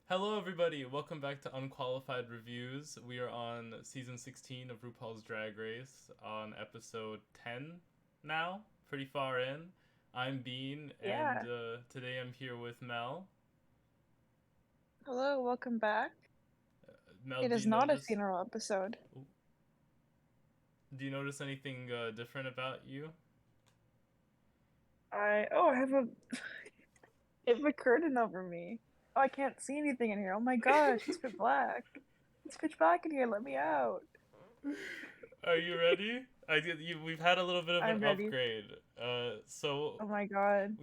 Hello, everybody. Welcome back to Unqualified Reviews. We are on season 16 of RuPaul's Drag Race on episode 10 now. Pretty far in. I'm Bean, and Yeah. today I'm here with Mel. Hello, welcome back. Mel, It do is you not a notice? funeral episode. Do you notice anything different about you? I have a I have a curtain over me. Oh, I can't see anything in here. Oh my gosh, it's pitch black. It's pitch black in here. Let me out. Are you ready? We've had a little bit of an I'm ready. upgrade. So Oh my god.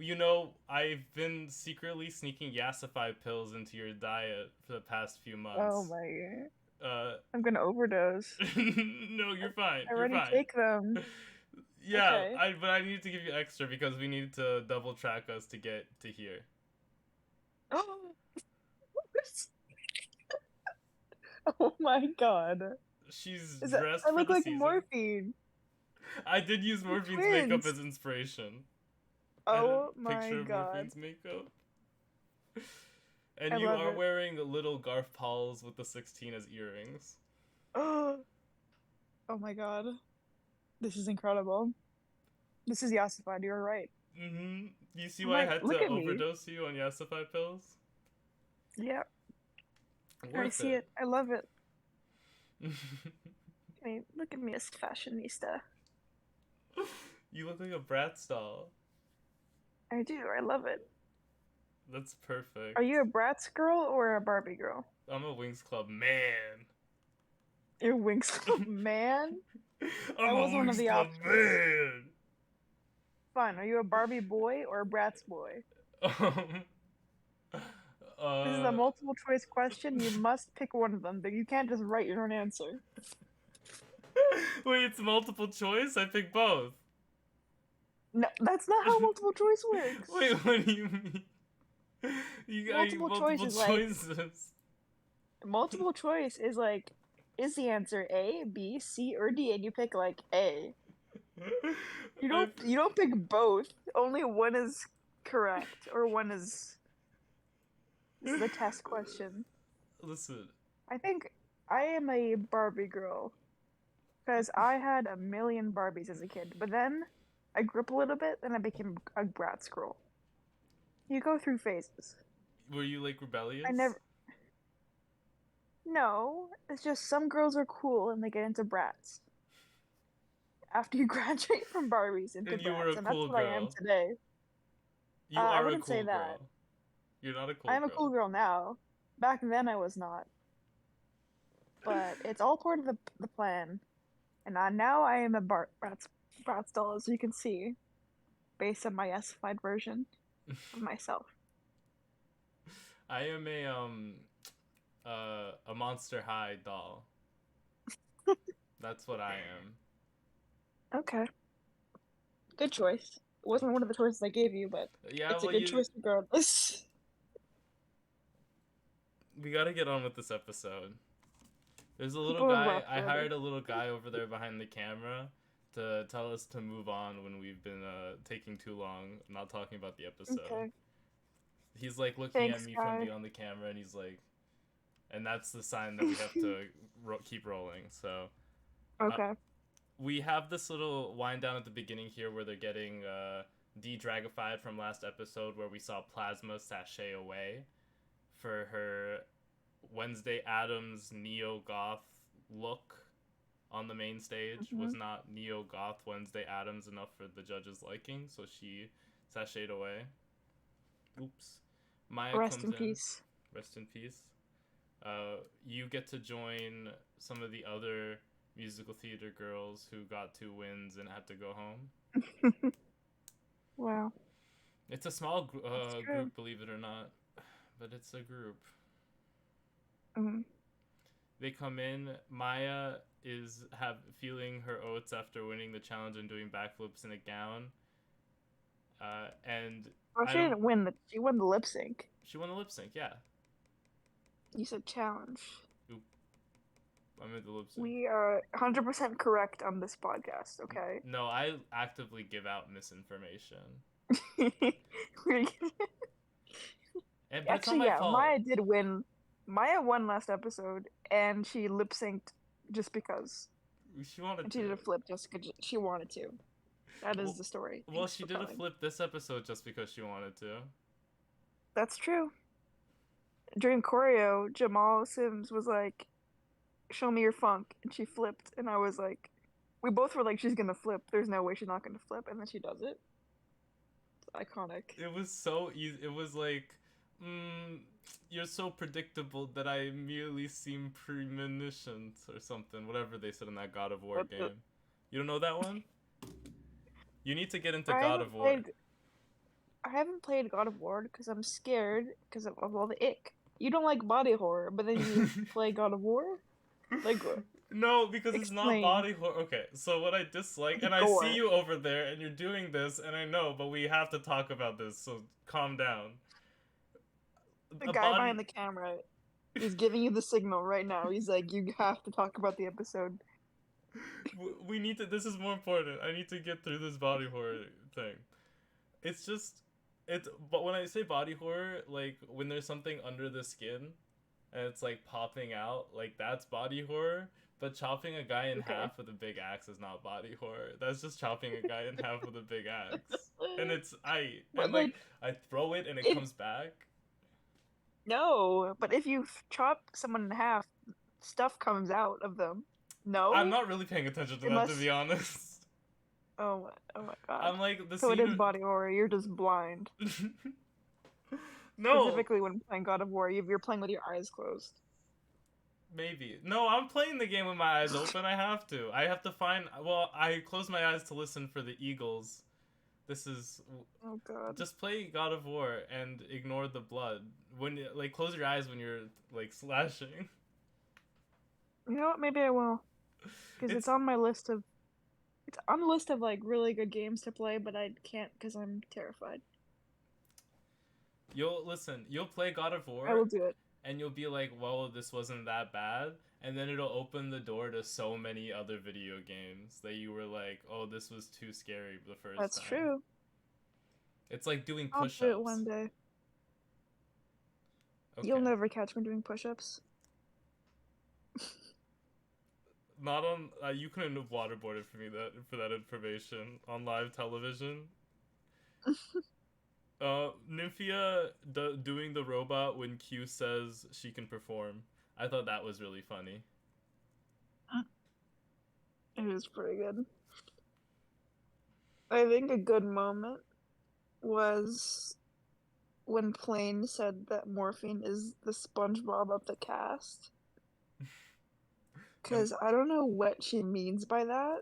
I've been secretly sneaking Yasify pills into your diet for the past few Oh months. my. Uh, I'm gonna overdose. no, you're fine. I You're already fine. take them. Yeah, Okay. but I need to give you extra because we need to double track us to get to here. Oh, oh my god. She's Is that dressed I for look the like season. morphine. I did use We're Morphine's makeup twins. as inspiration. I had a Oh my picture of god. Morphine's makeup. And I you love are it. wearing little Garth Pauls with the 16 as earrings. Oh, oh my god. This is incredible. This is Yassified, you're right. Mm-hmm. You see I'm why I like, had look to at me. overdose you on Yasify pills? Yeah, I Worth see it. it. I love it. Hey, look at me as fashionista. You look like a Bratz doll. I do. I love it. That's Are perfect. you a Bratz girl or a Barbie girl? I'm a Wings Club man. You're Winx Club man. I'm That a was one of Wings the Club options. man. Fine. Are you a Barbie boy or a Bratz boy? Um, This is a uh, multiple choice question. You must pick one of them. You can't just write your own answer. wait, it's multiple choice? I pick both. No, that's not how multiple choice wait, works. what do you mean? You got Multiple choice multiple is like choices. multiple choice is like, is the answer A, B, C, or D? And you pick like A. You I don't you don't pick both. Only one is correct or one is this is a test question. listen. I think I am a Barbie girl because I had a million Barbies as a kid, but then I grew up a little bit and I became a Bratz girl. You go through phases. Were you like I rebellious? never No, it's just some girls are cool and they get into Bratz after you graduate from Barbies into And you were Bratz, a and that's cool what I am girl. today. You I are a wouldn't say cool that. girl. You're not a I cool am a cool girl. girl now. Back then I was not. But it's all part of the plan. And now I am a Bratz doll, as you can see, based on my yesified version of myself. I am a Monster High doll. That's what I am. Okay, good choice. It wasn't one of the choices I gave you, but Yeah, it's a well, good you choice regardless. we gotta get on with this episode. There's a little People have guy. left I already. hired a little guy over there behind the camera to tell us to move on when we've been taking too long, not talking about the episode. Okay, He's like looking at thanks, me from guy. beyond the camera, and he's like, and that's the sign that we have to keep rolling. So, uh, Okay. we have this little wind down at the beginning here where they're getting de-dragified from last episode where we saw Plasma sashay away for her Wednesday Adams neo goth look on the main stage Hmm. was not neo goth Wednesday Adams enough for the judges' liking, so she sashayed away. Oops. Mhi'ya Rest comes in in. peace. Rest in peace. You get to join some of the other musical theater girls who got 2 wins and had to go home. Wow, It's a small that's true. group, believe it or not, but it's a group. Mm. They come in. Mhi'ya is have feeling her oats after winning the challenge and doing backflips in a gown. And Well, I she don't. didn't win she won the lip sync. She won the lip sync. Yeah. You said challenge. Oop, I made the lip sync. We are 100% correct on this podcast, okay? No, I actively give out misinformation, We- but it's not Actually, my yeah, fault. Maya did win. Mhi'ya won last episode, and she lip synced just because, She wanted and to. she did a flip just because she wanted to. That is the story. Well, Thanks she for did a coming. flip this episode just because she wanted to. That's true. During choreo, Jamal Sims was like, "Show me your funk," and she flipped, and I was like, we both were like, "She's gonna flip. There's no way she's not gonna flip," and then she does it. It's iconic. It was so easy. It was like, mm, you're so predictable that I merely seem premonition or something. Whatever they said in that God of War What the? game. You don't know that one? You need to get into I God of haven't War. played. I haven't played God of War because I'm scared because of all the ick. You don't like body horror, but then you play God of War? Like, No, because it's not explain. body horror. Okay, so what I dislike, It's and I see gore. you over there, and you're doing this, and I know, but we have to talk about this, so calm down. The A guy body. behind the camera is giving you the signal right now. He's like, you have to talk about the episode. We need to. This is more important. I need to get through this body horror thing. It's just. It's. But when I say body horror, like, when there's something under the skin, and it's, like, popping out, like, that's body horror. But chopping a guy in Okay. half with a big axe is not body horror. That's just chopping a guy in half with a big axe. And it's But like like, I throw it and it it comes back. no. But if you chop someone in half, stuff comes out of them. I'm No, not really paying attention to that, to unless. be honest. Oh my God. I'm like the So it is scene. body horror. You're just blind. No, Specifically when playing God of War, you're playing with your eyes closed. maybe. No, I'm playing the game with my eyes open. I have to. I have to find. Well, I close my eyes to listen for the eagles. This is Oh God. just play God of War and ignore the blood. When like close your eyes when you're like slashing. You know what? Maybe I will, because It's it's on my list of. It's on the list of like really good games to play, but I can't because I'm terrified. you'll listen. You'll play God of I War will do it. and you'll be like, "Well, this wasn't that bad." And then it'll open the door to so many other video games that you were like, "Oh, this was too scary the first That's time." true. It's like doing I'll do it push-ups. one day. You'll Okay. never catch me doing push-ups. Not on. You couldn't have waterboarded for me that for that information on live television. Nymphia doing the robot when Q says she can perform. I thought that was really funny. It was pretty good. I think a good moment was when Plane said that Morphine is the SpongeBob of the cast. And Because I don't know what she means by that,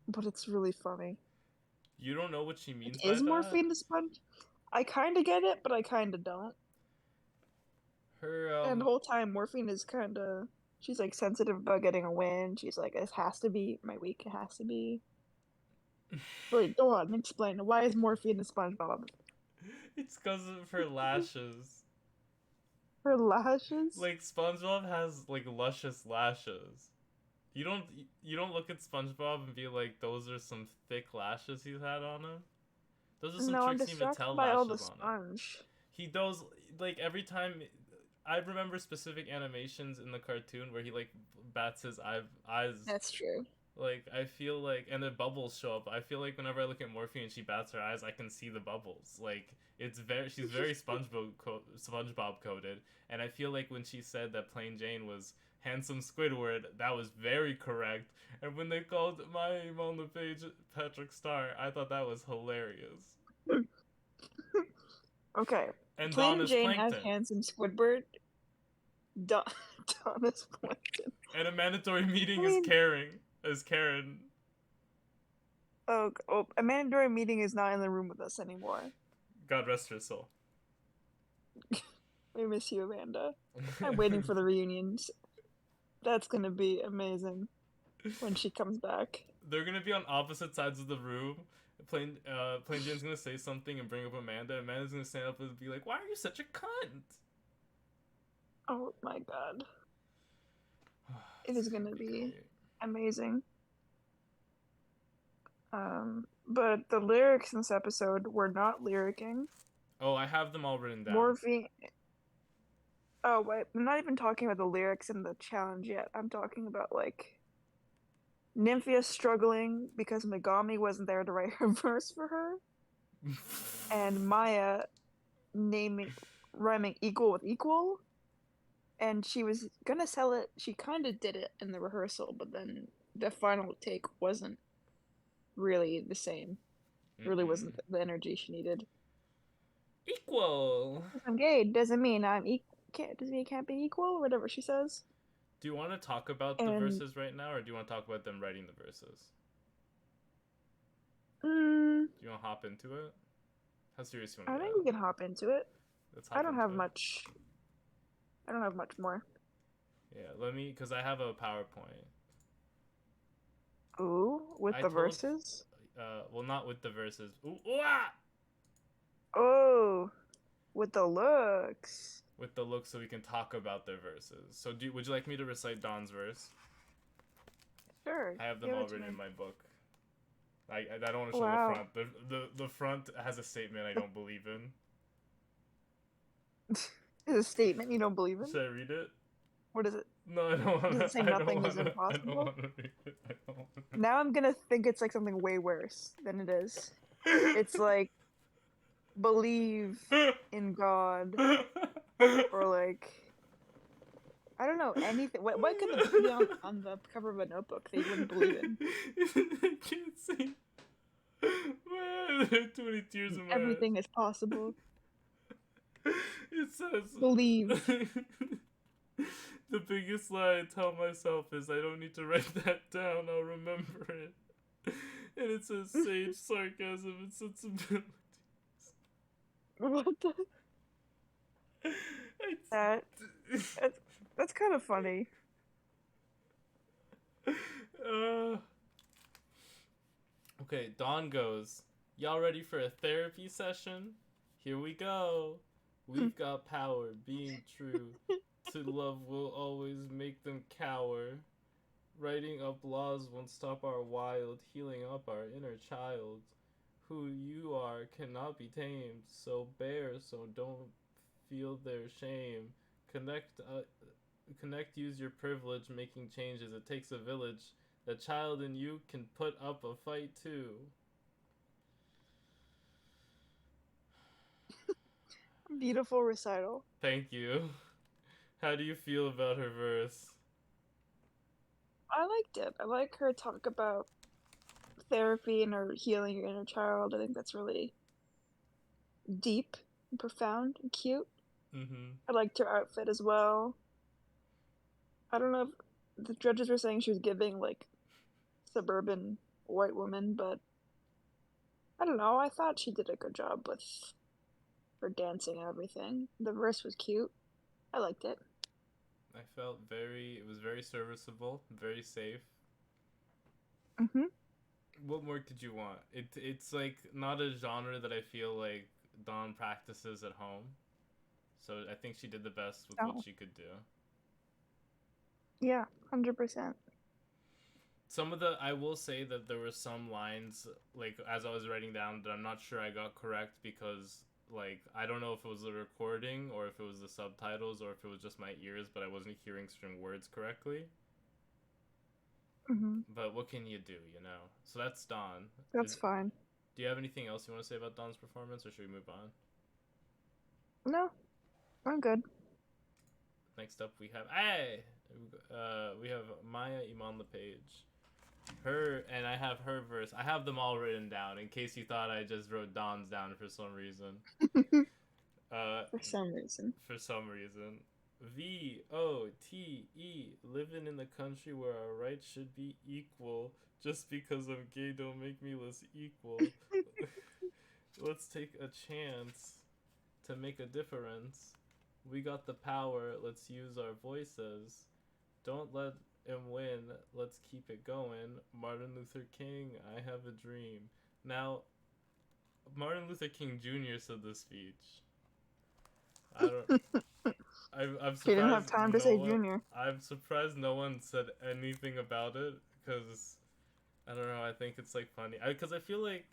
but it's really funny. you don't know what she means Like, by is that? Morphine the sponge? I kind of get it, but I kind of don't. Her And the whole time, Morphine is kind of. She's like sensitive about getting a win. She's like, it has to be my week. It has to be. Wait, go on, explain. Why is Morphine the SpongeBob? it's because of her lashes. Her lashes? Like SpongeBob has like luscious lashes. You don't you don't look at SpongeBob and be like, those are some thick lashes he's had on him. Those are some No, I'm Trixie distracted Mattel by all the lashes on him. sponge. He does like every time. I remember specific animations in the cartoon where he like bats his eyes. That's true. Like I feel like, and the bubbles show up. I feel like whenever I look at Morphe and she bats her eyes, I can see the bubbles. Like she's very SpongeBob coded, and I feel like when she said that Plain Jane was handsome Squidward, that was very correct. And when they called my yaImanLe'Paige Patrick Star, I thought that was hilarious. Okay. And Plain Donna's Jane as Plankton. handsome Squidward. Don- Donna's Plankton. And a mandatory meeting I is mean, Karen. oh, a mandatory meeting is not in the room with us anymore. God rest her soul. We miss you, Amanda. I'm waiting for the reunions. That's gonna be amazing when she comes back. They're gonna be on opposite sides of the room. Plain Jane's gonna say something and bring up Amanda. Amanda's gonna stand up and be like, "Why are you such a cunt?" Oh my god. It is gonna be amazing. But the lyrics in this episode were not lyricking. Oh, I have them all written down. Morphine. Oh, wait, I'm not even talking about the lyrics in the challenge yet. I'm talking about, like, Nymphia struggling because Megami wasn't there to write her verse for her, and Mhi'ya rhyming equal with equal, and she was gonna sell it. She kind of did it in the rehearsal, but then the final take wasn't really the same. Really wasn't the energy she needed. Equal. If I'm gay doesn't mean I'm doesn't mean it can't be equal, or whatever she says. Do you want to talk about the And verses right now, or do you want to talk about them writing the verses? mm, Do you want to hop into it? How serious you I want to think get? we can hop into it. Let's hop I don't into have it. much. I don't have much more. Yeah, let me, because I have a PowerPoint. Ooh, with the verses? Well, not with the verses. Ooh, ah! Oh, with the looks. With the look, so we can talk about their verses. So, would you like me to recite Dawn's verse? Sure. I have them all written in my book. I don't want to show Wow. the front. The front has a statement I don't believe in. Is a statement you don't believe in? Should I read it? What is it? No, I don't want to. Does it say nothing is impossible? I don't want to read it. I don't wanna... Now I'm gonna think it's like something way worse than it is. It's like believe in God, or like I don't know anything. What could be on the cover of a notebook that you wouldn't believe in? I can't see. There are too many tears in my Everything eyes. is possible. It says Believe. The biggest lie I tell myself is I don't need to write that down, I'll remember it. And it says sage sarcasm and sensibilities. What the? That's kind of funny. Okay, Dawn goes, y'all ready for a therapy session? Here we go. We've got power, being true. To love will always make them cower. Writing up laws won't stop our wild, healing up our inner child. Who you are cannot be tamed, so bear, so don't feel their shame. Connect, use your privilege, making changes. It takes a village. The child in you can put up a fight too. Beautiful recital. Thank you. How do you feel about her verse? I liked it. I like her talk about therapy and her healing your inner child. I think that's really deep and profound and cute. Mm-hmm. I liked her outfit as well. I don't know if the judges were saying she was giving like suburban white woman, but I don't know. I thought she did a good job with her dancing and everything. The verse was cute. I liked it. I felt it was very serviceable, very safe. Mm-hmm. What more could you want? It's like not a genre that I feel like Dawn practices at home. So I think she did the best with what she could do. Yeah, 100%. I will say that there were some lines, like, as I was writing down, that I'm not sure I got correct because, like, I don't know if it was the recording or if it was the subtitles or if it was just my ears, but I wasn't hearing certain words correctly. Mm-hmm. But what can you do, you know? So that's Dawn. That's fine. Do you have anything else you want to say about Dawn's performance, or should we move on? No, I'm good. Next up, we have we have yaImanLe'Paige. And I have her verse. I have them all written down in case you thought I just wrote Dawn's down for some reason. For some reason. For some reason. VOTE, living in the country where our rights should be equal. Just because I'm gay don't make me less equal. Let's take a chance to make a difference. We got the power, let's use our voices. Don't let him win, let's keep it going. Martin Luther King, I have a dream. Now, Martin Luther King Jr. said this speech. I'm surprised. He didn't have time to say Junior. I'm surprised no one said anything about it because I don't know. I think it's like funny because I feel like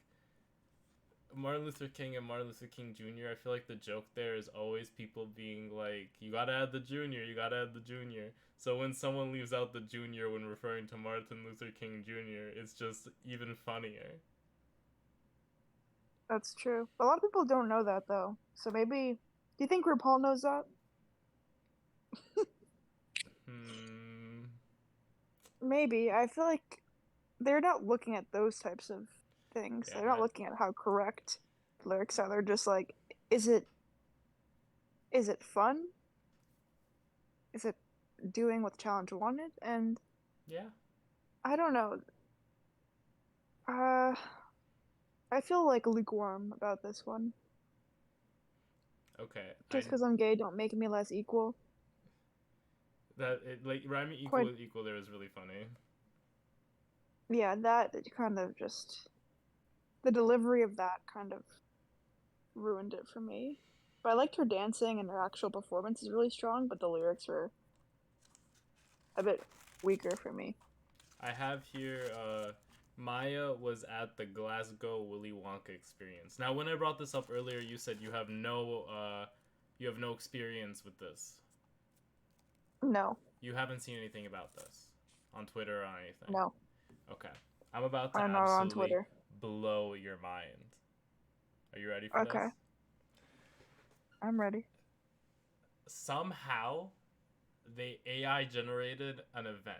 Martin Luther King and Martin Luther King Jr., I feel like the joke there is always people being like, you gotta add the junior, you gotta add the junior. So when someone leaves out the junior when referring to Martin Luther King Jr., it's just even funnier. That's true. A lot of people don't know that though. So maybe, do you think RuPaul knows that? Hmm. Maybe. I feel like they're not looking at those types of things. Yeah, They're not looking at how correct the lyrics are. They're just like, is it fun? Is it doing what the challenge wanted? And yeah. I don't know. Uh, I feel like lukewarm about this one. Okay. Just because I'm gay don't make me less equal. Like rhyming equal Quite, with equal there was really funny. yeah, that kind of just the delivery of that kind of ruined it for me. But I liked her dancing and her actual performance is really strong, but the lyrics were a bit weaker for me. I have here Mhi'ya was at the Glasgow Willy Wonka experience. Now when I brought this up earlier, you said you have no experience with this. No. You haven't seen anything about this on Twitter or on anything. No. Okay. I'm about to I'm not on absolutely Twitter. blow your mind. Are you ready for Okay. this? I'm ready. Somehow they AI generated an event.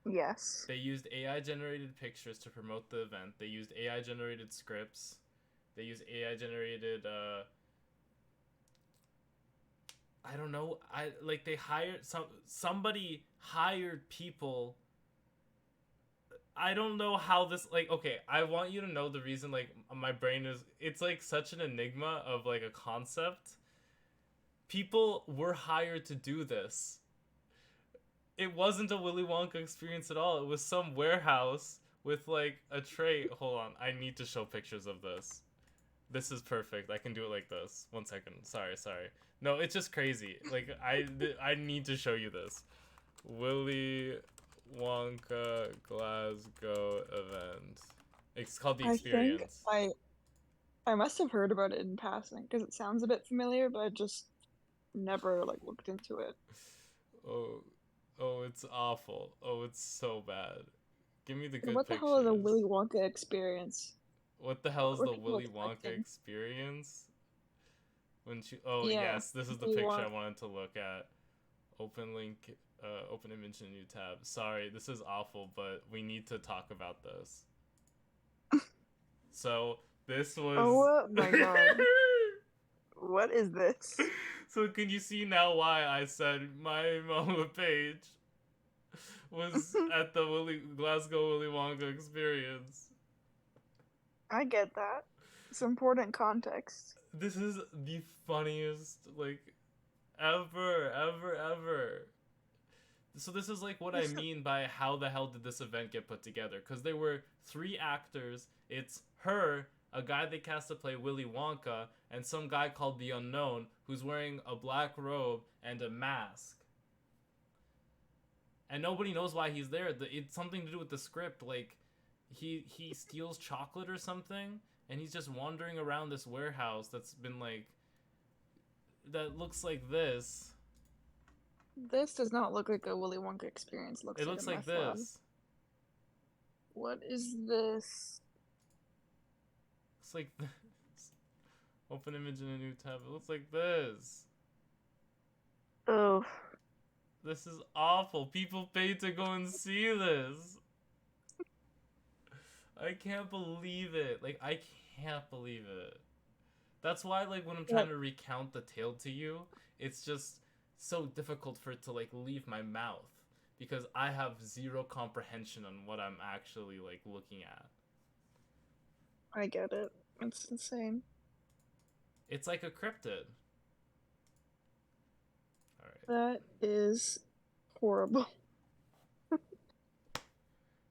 Yes. They used AI generated pictures to promote the event. They used AI generated scripts. They used AI generated I don't know. They hired somebody hired people. I don't know how this okay, I want you to know the reason my brain is it's like such an enigma of like a concept. People were hired to do this. It wasn't a Willy Wonka experience at all. It was some warehouse with like a tray. Hold on, I need to show pictures of this. This is perfect. I can do it like this. 1 second. Sorry. No, it's just crazy. Like I need to show you this. Willy Wonka Glasgow event. It's called The I think Experience. I must have heard about it in passing because it sounds a bit familiar, but I just never like looked into it. Oh, it's awful. Oh, it's so bad. Give me the And good what the hell is a pictures. Willy Wonka experience? What the hell What is were the people Willy Wonka expecting? experience? When she Oh, Yeah, yes, this is the Willy picture I Wonka. wanted to look at. Open link, open image in a new tab. Sorry, this is awful, but we need to talk about this. So, this was Oh my god. What is this? So can you see now why I said yaImanLe'Paige was at the Glasgow Willy Wonka experience? I get that. It's important context. This is the funniest, ever. So this is like what I mean by how the hell did this event get put together? Because there were 3 actors. It's her, a guy they cast to play Willy Wonka, and some guy called the Unknown who's wearing a black robe and a mask. And nobody knows why he's there. It's something to do with the script. Like, he steals chocolate or something, and he's just wandering around this warehouse that looks like this. This does not look like a Willy Wonka experience. It Looks like looks a like meth lab. this. What is this? It's like this. Open image in a new tab. It looks like this. Oh. This is awful. People paid to go and see this. I can't believe it. I can't believe it. That's why, when I'm trying to recount the tale to you, it's just so difficult for it to, leave my mouth. Because I have zero comprehension on what I'm actually, looking at. I get it. It's insane. It's like a cryptid. Alright. That is horrible.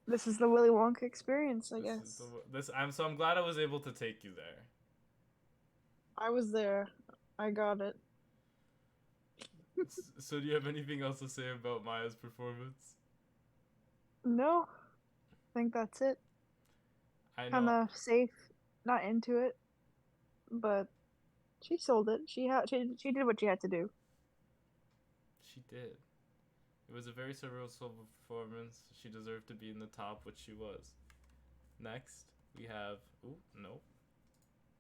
This is the Willy Wonka experience, I guess. I'm glad I was able to take you there. I was there. I got it. So do you have anything else to say about Mhi'ya's performance? No. I think that's it. I kind know of safe, not into it, but she sold it. She did what she had to do. she did. It was a very surreal performance. She deserved to be in the top, which she was. Next, we have. Ooh, no.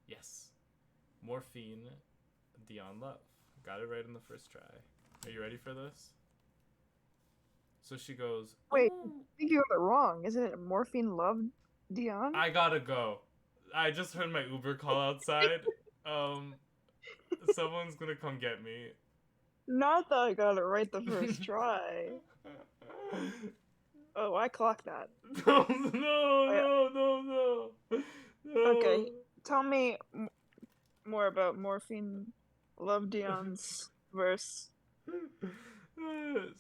Yes. Morphine, Dion Love. Got it right in the first try. Are you ready for this? So she goes, Wait, I ooh. think you got it wrong. Isn't it Morphine loved Dion? I gotta go. I just heard my Uber call outside. Um, Someone's gonna come get me. Not that I got it right the first try. Oh, I clocked that. No, no, I, no, no, no. No. okay, tell me more about Morphine Love Dion's verse.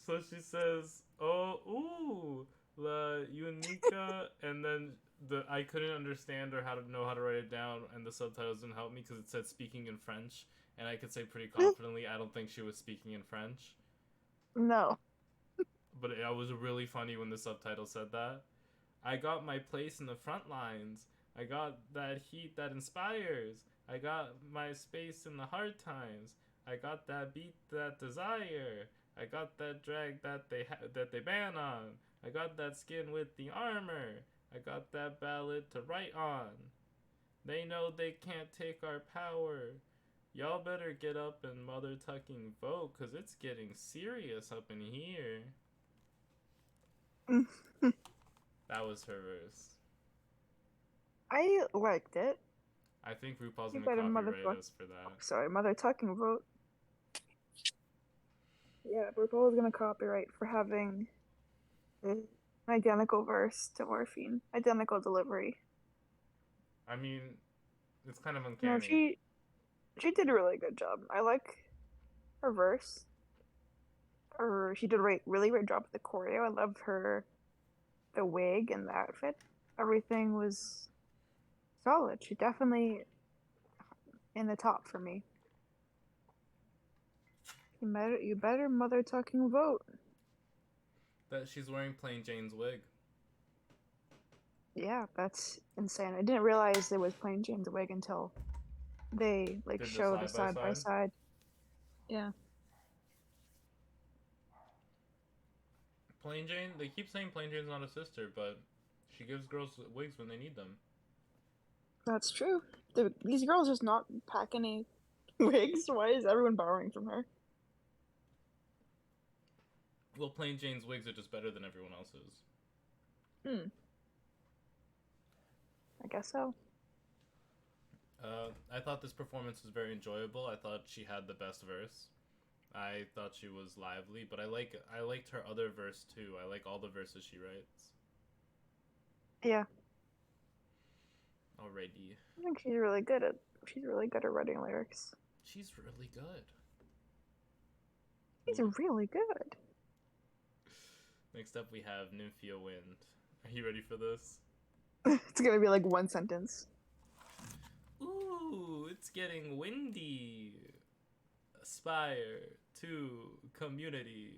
So she says, "Oh, ooh, la unica," and then I couldn't understand or how to know how to write it down, and the subtitles didn't help me because it said speaking in French, and I could say pretty confidently, I don't think she was speaking in French. No. But it was really funny when the subtitle said that. I got my place in the front lines. I got that heat that inspires. I got my space in the hard times. I got that beat that desire. I got that drag that they ban on. I got that skin with the armor. I got that ballad to write on. They know they can't take our power. Y'all better get up and mother tucking vote, cause it's getting serious up in here. That was her verse. I liked it. I think RuPaul's You gonna better copyright us for that. Sorry, mother talking vote. Yeah, RuPaul is gonna copyright for having an identical verse to Morphine, identical delivery. I mean, it's kind of No, uncanny. she did a really good job. I like her verse. She did a really great job with the choreo. I loved the wig and the outfit. Everything was solid. She definitely in the top for me. You better mother talking vote. That she's wearing Plain Jane's wig. Yeah, that's insane. I didn't realize it was Plain Jane's wig until they Did the showed a side by side by side. side. Yeah. Plain Jane. They keep saying Plain Jane's not a sister, but she gives girls wigs when they need them. That's true. These girls just not pack any wigs. Why is everyone borrowing from her? Well, Plain Jane's wigs are just better than everyone else's. Hmm. I guess so. I thought this performance was very enjoyable. I thought she had the best verse. I thought she was lively, but I liked her other verse too. I like all the verses she writes. Yeah. Alrighty. I think she's really good at writing lyrics. She's really good. She's really good. Next up we have Nymphia Wind. Are you ready for this? It's gonna be like one sentence. Ooh, it's getting windy. Aspire to community.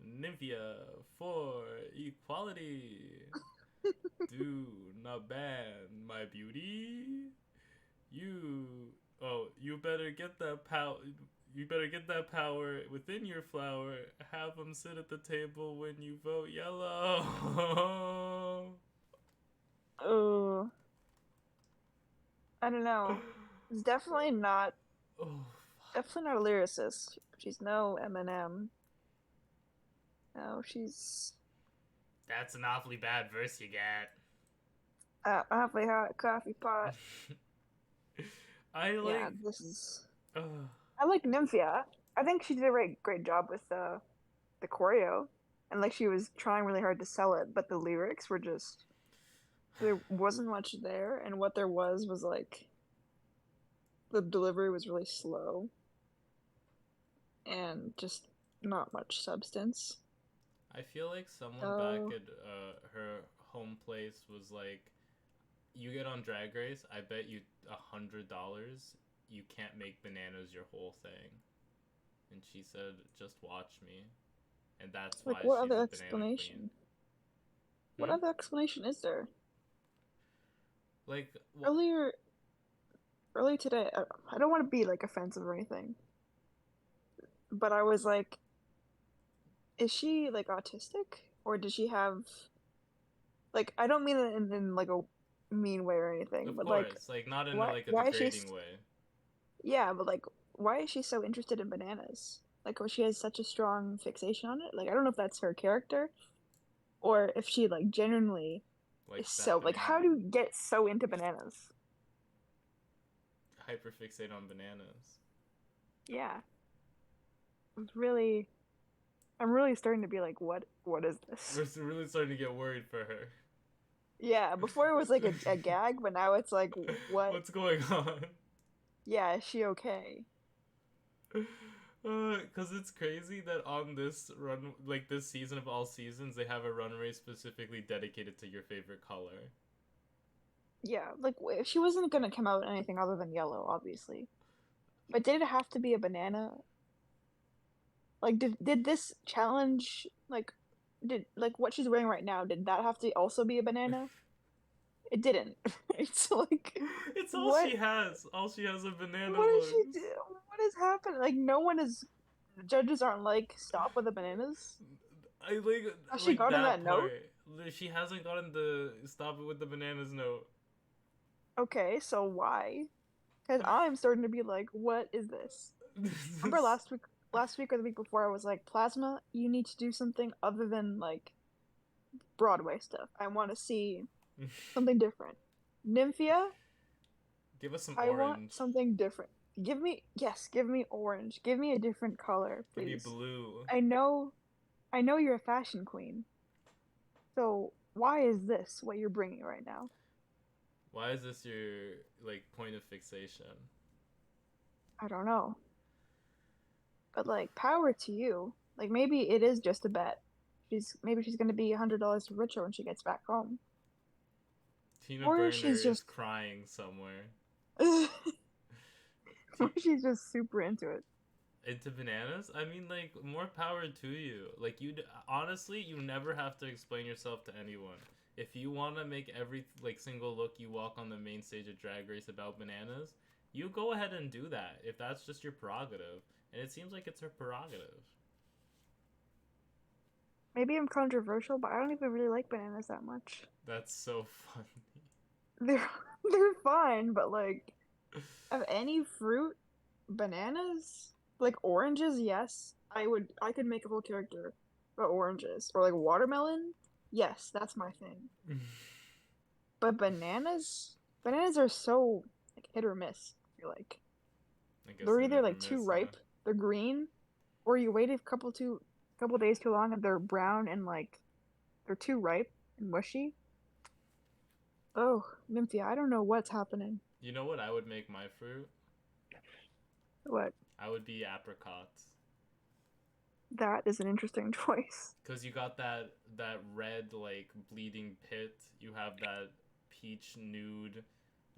Nymphia for equality. Do not ban my beauty. You better get that power. You better get that power within your flower. Have them sit at the table when you vote yellow. Oh, I don't know. It's definitely not. Oh, Definitely not a lyricist. She's no Eminem. No, she's that's an awfully bad verse you awfully hot coffee pot. got. I like. Yeah, this is. Uh, I like Nymphia. I think she did a great job with the choreo, and like she was trying really hard to sell it, but the lyrics were just there wasn't much there, and what there was like the delivery was really slow and just not much substance. I feel like someone back So at her home place was like, "You get on Drag Race, I bet you $100 you can't make bananas your whole thing." And she said, "Just watch me," and that's why like, what she's other a banana queen. explanation? What Hmm? other explanation is there? Like, Earlier, earlier today, I don't want to be like offensive or anything, but I was like, is she like autistic or does she have like I don't mean it in like a mean way or anything, of but like course, like not in why like a why is degrading way. yeah, but like why is she so interested in bananas? Like, or she has such a strong fixation on it. Like, I don't know if that's her character or if she like genuinely is Likes so that like banana. how do you get so into bananas? Hyperfixate on bananas. Yeah. It's really I'm really starting to be like, what is this? We're really starting to get worried for her. Yeah, before it was like a gag, but now it's like, what? What's going on? Yeah, is she okay? Because it's crazy that on this run, like this season of all seasons, they have a runway specifically dedicated to your favorite color. Yeah, like she wasn't gonna come out anything other than yellow, obviously. But did it have to be a banana? Like, did this challenge did like what she's wearing right now? Did that have to also be a banana? It didn't. It's like, It's all what? she has. All she has are banana What is she looks. do? What is happening? Like, no one is. The judges aren't like, stop with the bananas. I Has she like gotten that that note? part. She hasn't gotten the stop it with the bananas note. Okay, so why? Because I'm starting to be like, what is this? Remember last week or the week before, I was like, Plasma, you need to do something other than like Broadway stuff. I want to see something different. Nymphia, Give us some I want orange. something different. Give me orange. Give me a different color, Give me please. blue. I know, I know you're a fashion queen. So why is this what you're bringing right now? Why is this your like point of fixation? I don't know. But like, power to you. Like maybe it is just a bet. Maybe she's gonna be $100 richer when she gets back home. Tina Or Burner she's is just crying somewhere. or T- she's just super into it. into bananas? I mean, like, more power to you. Like, honestly, you never have to explain yourself to anyone. If you want to make every like single look you walk on the main stage of Drag Race about bananas, you go ahead and do that. If that's just your prerogative, and it seems like it's her prerogative. Maybe I'm controversial, but I don't even really like bananas that much. That's so funny. They're they're fine, but like of any fruit, bananas, like oranges, yes. I could make a whole character about oranges or like watermelon. Yes, that's my thing. But bananas are so like hit or miss. I feel like I guess they're they either never like too miss, huh? ripe, they're green, or you wait a couple days too long and they're brown and like they're too ripe and mushy. Oh, Nymphia, I don't know what's happening. You know what I would make my fruit? What? I would be apricots. That is an interesting choice. Cause you got that red like bleeding pit. You have that peach nude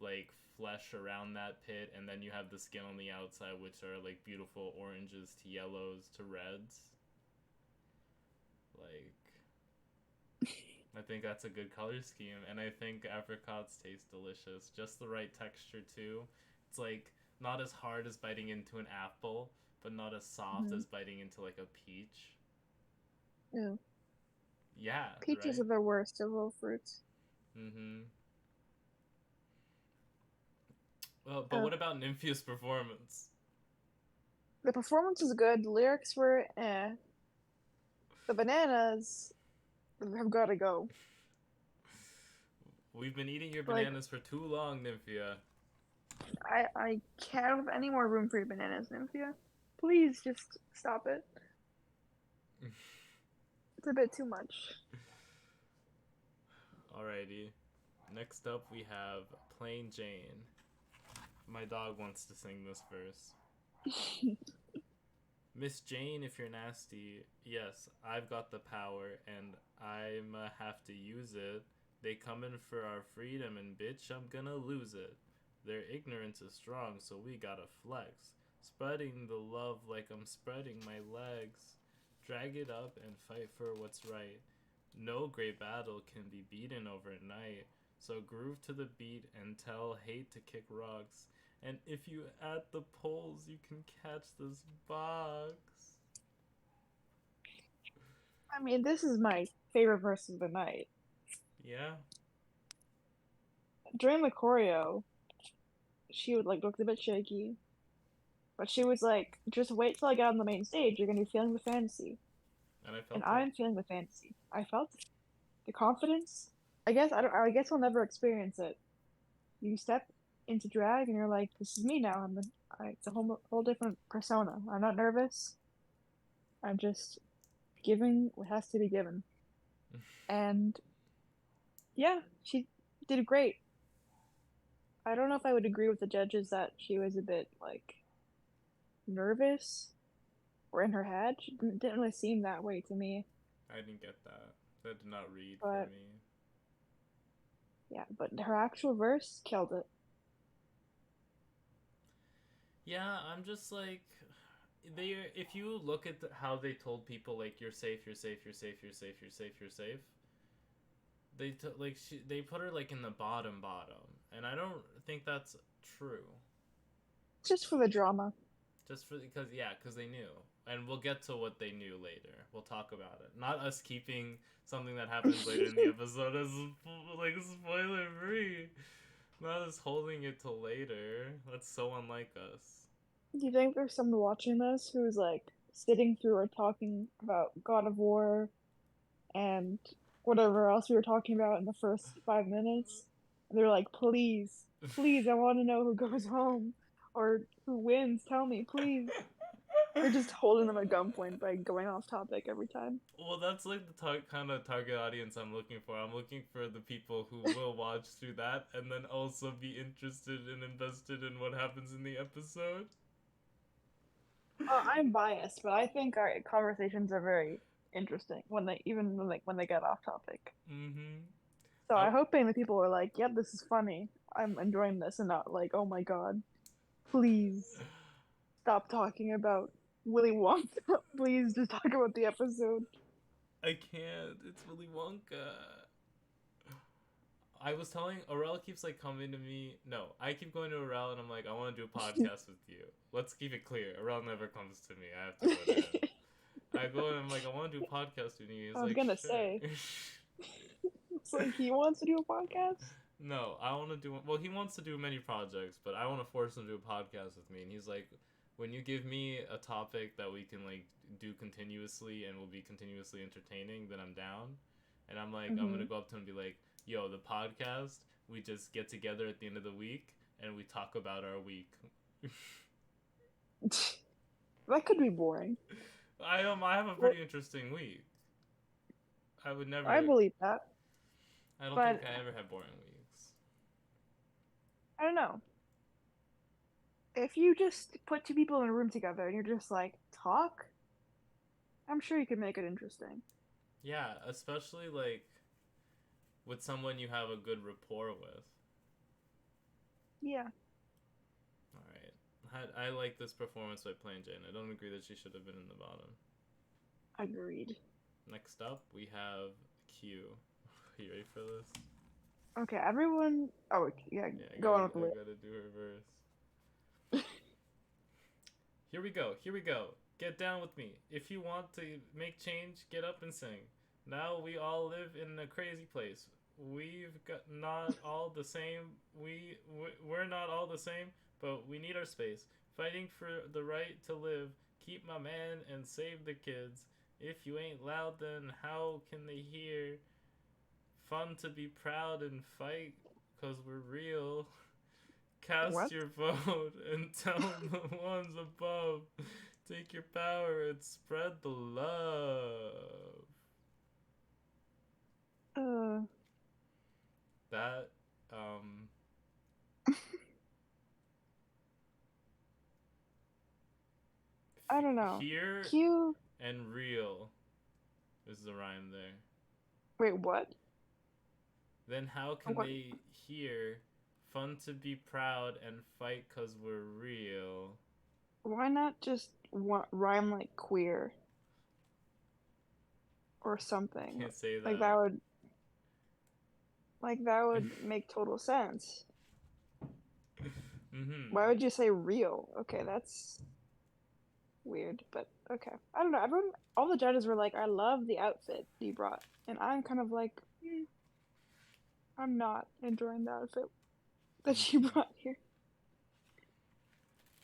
like flesh around that pit, and then you have the skin on the outside, which are like beautiful oranges to yellows to reds. Like, I think that's a good color scheme, and I think apricots taste delicious. Just the right texture too. It's like not as hard as biting into an apple, but not as soft Mm-hmm. as biting into like a peach. Yeah. Yeah, Peaches right. are the worst of all fruits. Mm-hmm. Well, but Uh, what about Nymphia's performance? the performance was good. The lyrics were eh. The bananas have got to go. We've been eating your Like bananas for too long, Nymphia. I can't have any more room for your bananas, Nymphia. Please just stop it. It's a bit too much. Alrighty. Next up, we have Plain Jane. My dog wants to sing this verse. Miss Jane, if you're nasty, yes, I've got the power, and I'ma have to use it. They coming for our freedom, and bitch, I'm gonna lose it. Their ignorance is strong, so we gotta flex. Spreading the love like I'm spreading my legs. Drag it up and fight for what's right. No great battle can be beaten overnight. So groove to the beat and tell hate to kick rocks. And if you add the poles, you can catch this box. I mean, this is my favorite verse of the night. Yeah. During the choreo, she would like look a bit shaky, but she was like, "Just wait till I get on the main stage. You're gonna be feeling the fantasy." And I And felt it. I'm feeling the fantasy. I felt the confidence. I guess I don't. I guess I'll never experience it. You step into drag and you're like, "This is me now." It's a whole different persona. I'm not nervous. I'm just giving what has to be given. And yeah, she did great. I don't know if I would agree with the judges that she was a bit like nervous or in her head. She didn't really seem that way to me. I didn't get that. That did not read for But me. yeah, but her actual verse killed it. Yeah, I'm just like they. If you look at how they told people like you're safe, you're safe, you're safe, you're safe, you're safe, you're safe. They put her like in the bottom, and I don't think that's true. Just for the drama. Just for because they knew, and we'll get to what they knew later. We'll talk about it. Not us keeping something that happens later in the episode as like spoiler free. Not us holding it till later. That's so unlike us. Do you think there's someone watching this who's like sitting through or talking about God of War and whatever else we were talking about in the first 5 minutes? And they're like, please, please, I want to know who goes home or who wins. Tell me, please. They're just holding them at gunpoint by going off topic every time. Well, that's like the kind of target audience I'm looking for. I'm looking for the people who will watch through that and then also be interested and invested in what happens in the episode. I'm biased, but I think our conversations are very interesting when they get off topic. Mm-hmm. So I'm hoping that people are like, "Yep, this is funny. I'm enjoying this," and not like, "Oh my god, please stop talking about Willy Wonka. Please just talk about the episode." I can't. It's Willy Wonka. I was telling Aurel keeps like coming to me. No, I keep going to Aurel and I'm like, I want to do a podcast with you. Let's keep it clear. Aurel never comes to me. I have to go to him. I go and I'm like, I want to do a podcast with you. He's I was like, gonna sure. say, it's like he wants to do a podcast. No, I want to do. Well, he wants to do many projects, but I want to force him to do a podcast with me. And he's like, when you give me a topic that we can like do continuously and will be continuously entertaining, then I'm down. And I'm like, I'm gonna go up to him and be like, yo, the podcast, we just get together at the end of the week and we talk about our week. That could be boring. I have a pretty interesting week. I would never. I believe that. I don't think I ever have boring weeks. I don't know. If you just put two people in a room together and you're just like, talk, I'm sure you could make it interesting. Yeah, especially like with someone you have a good rapport with. Yeah. Alright. I like this performance by Plain Jane. I don't agree that she should have been in the bottom. Agreed. Next up, we have Q. Are you ready for this? Okay, everyone. Oh, yeah, go on with it. I gotta do her verse. Here we go. Get down with me. If you want to make change, get up and sing. Now we all live in a crazy place. We've got not all the same. We're not all the same, but we need our space. Fighting for the right to live. Keep my man and save the kids. If you ain't loud, then how can they hear? Fun to be proud and fight, 'cause we're real. Cast your vote and tell the ones above. Take your power and spread the love. That, I don't know. Here Q and real is the rhyme there. Wait, what? Then how can they hear? Fun to be proud and fight 'cause we're real. Why not just rhyme like queer? Or something. Can't say that. Like that would. Like, that would make total sense. Mm-hmm. Why would you say real? Okay, that's weird, but okay. I don't know. All the judges were like, I love the outfit you brought. And I'm kind of like, I'm not enjoying the outfit that you brought here.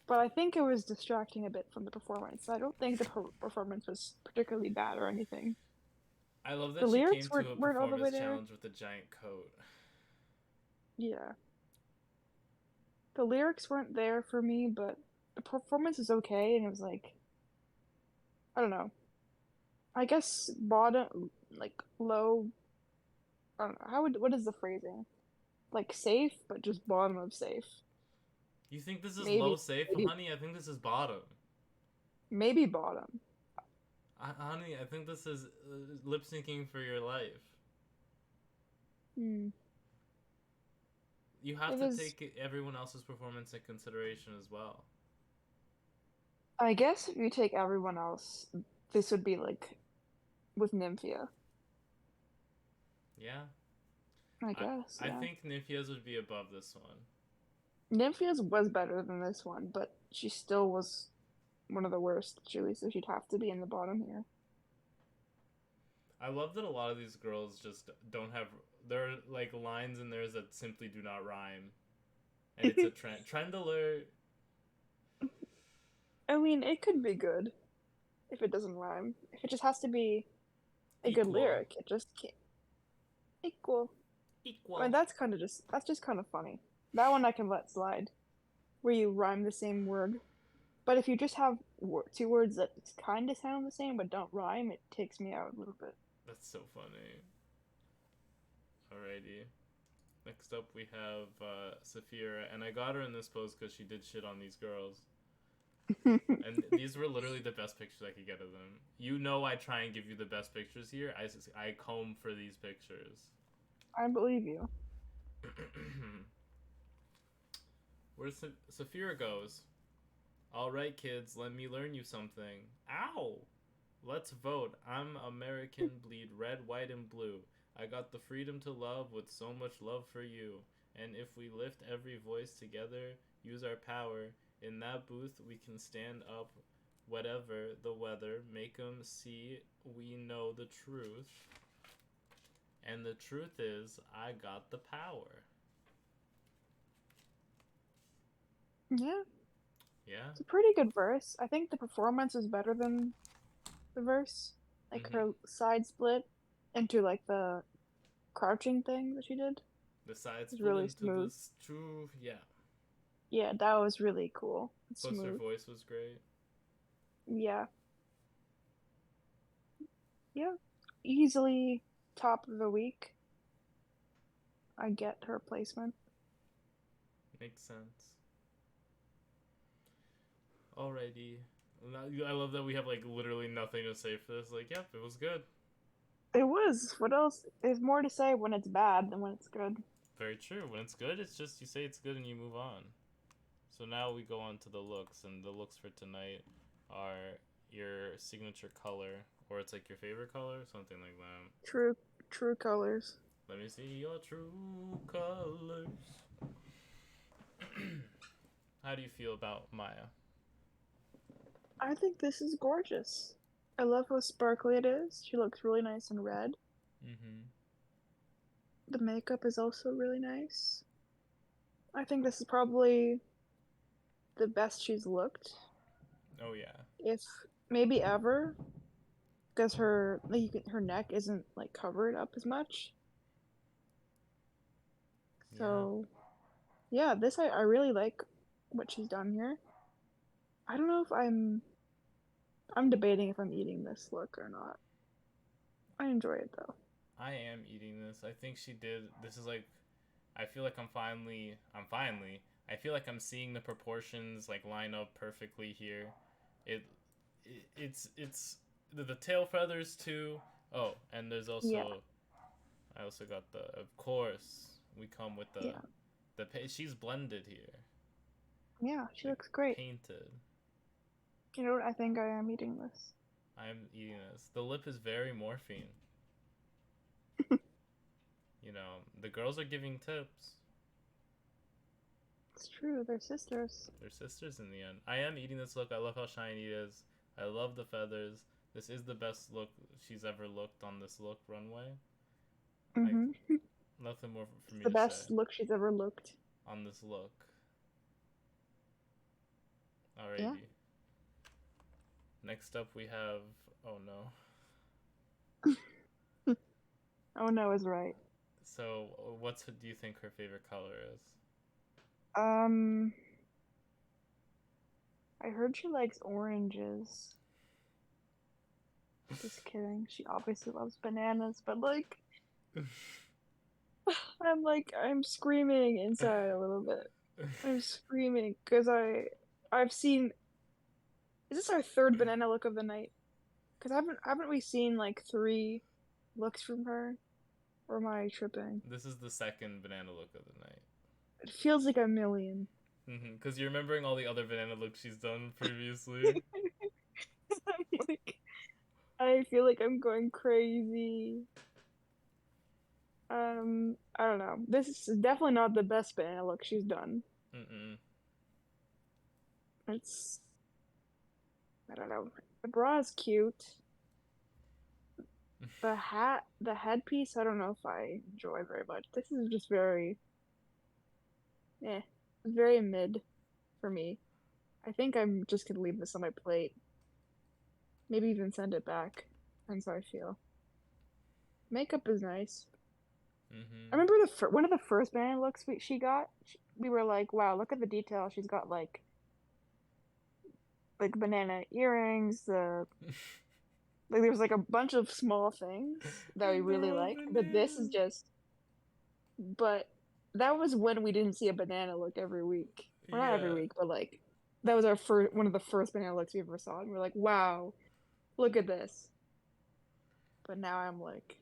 But I think it was distracting a bit from the performance. I don't think the performance was particularly bad or anything. I love The that she came lyrics to a weren't all the way performance there. challenge with a giant coat. Yeah. The lyrics weren't there for me, but the performance is okay, and it was like, I don't know. I guess bottom, like low. I don't know. What is the phrasing? Like safe, but just bottom of safe. You think this is low Maybe, safe? maybe, Honey, I think this is bottom. maybe bottom. Honey, I think this is lip syncing for your life. Hmm. You have It to was. take everyone else's performance in consideration as well. I guess if you take everyone else, this would be like with Nymphia. Yeah? I guess, I yeah. think Nymphia's would be above this one. Nymphia's was better than this one, but she still was one of the worst, Julie, so she'd have to be in the bottom here. I love that a lot of these girls just don't have. There are like lines in there that simply do not rhyme. And it's a trend. Trend alert! I mean, it could be good if it doesn't rhyme. If it just has to be a good Equal. lyric, it just can't equal. I mean, Equal. that's just kind of funny. That one I can let slide, where you rhyme the same word. But if you just have two words that kind of sound the same but don't rhyme, it takes me out a little bit. That's so funny. Alrighty. Next up we have Saphira, and I got her in this pose because she did shit on these girls. And these were literally the best pictures I could get of them. You know I try and give you the best pictures here. I comb for these pictures. I believe you. Where Saphira goes. Alright, kids, let me learn you something. Ow! Let's vote. I'm American, bleed red, white, and blue. I got the freedom to love with so much love for you. And if we lift every voice together, use our power, in that booth we can stand up, whatever the weather, make 'em see we know the truth. And the truth is, I got the power. Yeah. Yeah? It's a pretty good verse. I think the performance is better than the verse. Like her side split into like the crouching thing that she did. The side Was split really into smooth. this true, yeah. Yeah, that was really cool. Plus her Smooth. voice was great. Yeah. Yeah. Easily top of the week. I get her placement. Makes sense. Alrighty. I love that we have like literally nothing to say for this. Like, yep, it was good. It was. What else? There's more to say when it's bad than when it's good. Very true. When it's good, it's just you say it's good and you move on. So now we go on to the looks, and the looks for tonight are your signature color, or it's like your favorite color, something like that. True colors. Let me see your true colors. How do you feel about Mhi'ya? I think this is gorgeous. I love how sparkly it is. She looks really nice in red. Mm-hmm. The makeup is also really nice. I think this is probably the best she's looked. Oh yeah. If maybe ever, because her her neck isn't like covered up as much. So yeah, this I really like what she's done here. I don't know if I'm debating if I'm eating this look or not. I enjoy it though. I am eating this. I think she did. This is like, I feel like I feel like I'm seeing the proportions like line up perfectly here. It's the tail feathers too. Oh, and there's also, Yeah. I also got the, of course, we come with the, Yeah. she's blended here. Yeah, she Like, looks great. painted. You know what? I think I am eating this. I'm eating this. The lip is very morphine. the girls are giving tips. It's true, they're sisters. They're sisters in the end. I am eating this look. I love how shiny it is. I love the feathers. This is the best look she's ever looked on this look runway. Mm-hmm. Nothing more for me The to best say look she's ever looked. on this look. Alrighty. Yeah. Next up we have... Oh no. Oh no is right. So, do you think her favorite color is? I heard she likes oranges. Just kidding. She obviously loves bananas, but like... I'm screaming inside a little bit. I'm screaming because I've seen... Is this our third banana look of the night? Because haven't we seen like 3 looks from her? Or am I tripping? This is the second banana look of the night. It feels like a million. Because you're remembering all the other banana looks she's done previously. I feel like I'm going crazy. I don't know. This is definitely not the best banana look she's done. It's... I don't know. The bra is cute. The headpiece, I don't know if I enjoy very much. This is just very... very mid for me. I think I'm just gonna leave this on my plate. Maybe even send it back. Depends how I feel. Makeup is nice. I remember one of the first banana looks she got. We were like, wow, look at the detail. She's got like banana earrings. There was like a bunch of small things that we really liked. But this is just... But that was when we didn't see a banana look every week. Well, not every week, but like that was one of the first banana looks we ever saw, and we're like, wow, look at this. But now I'm like...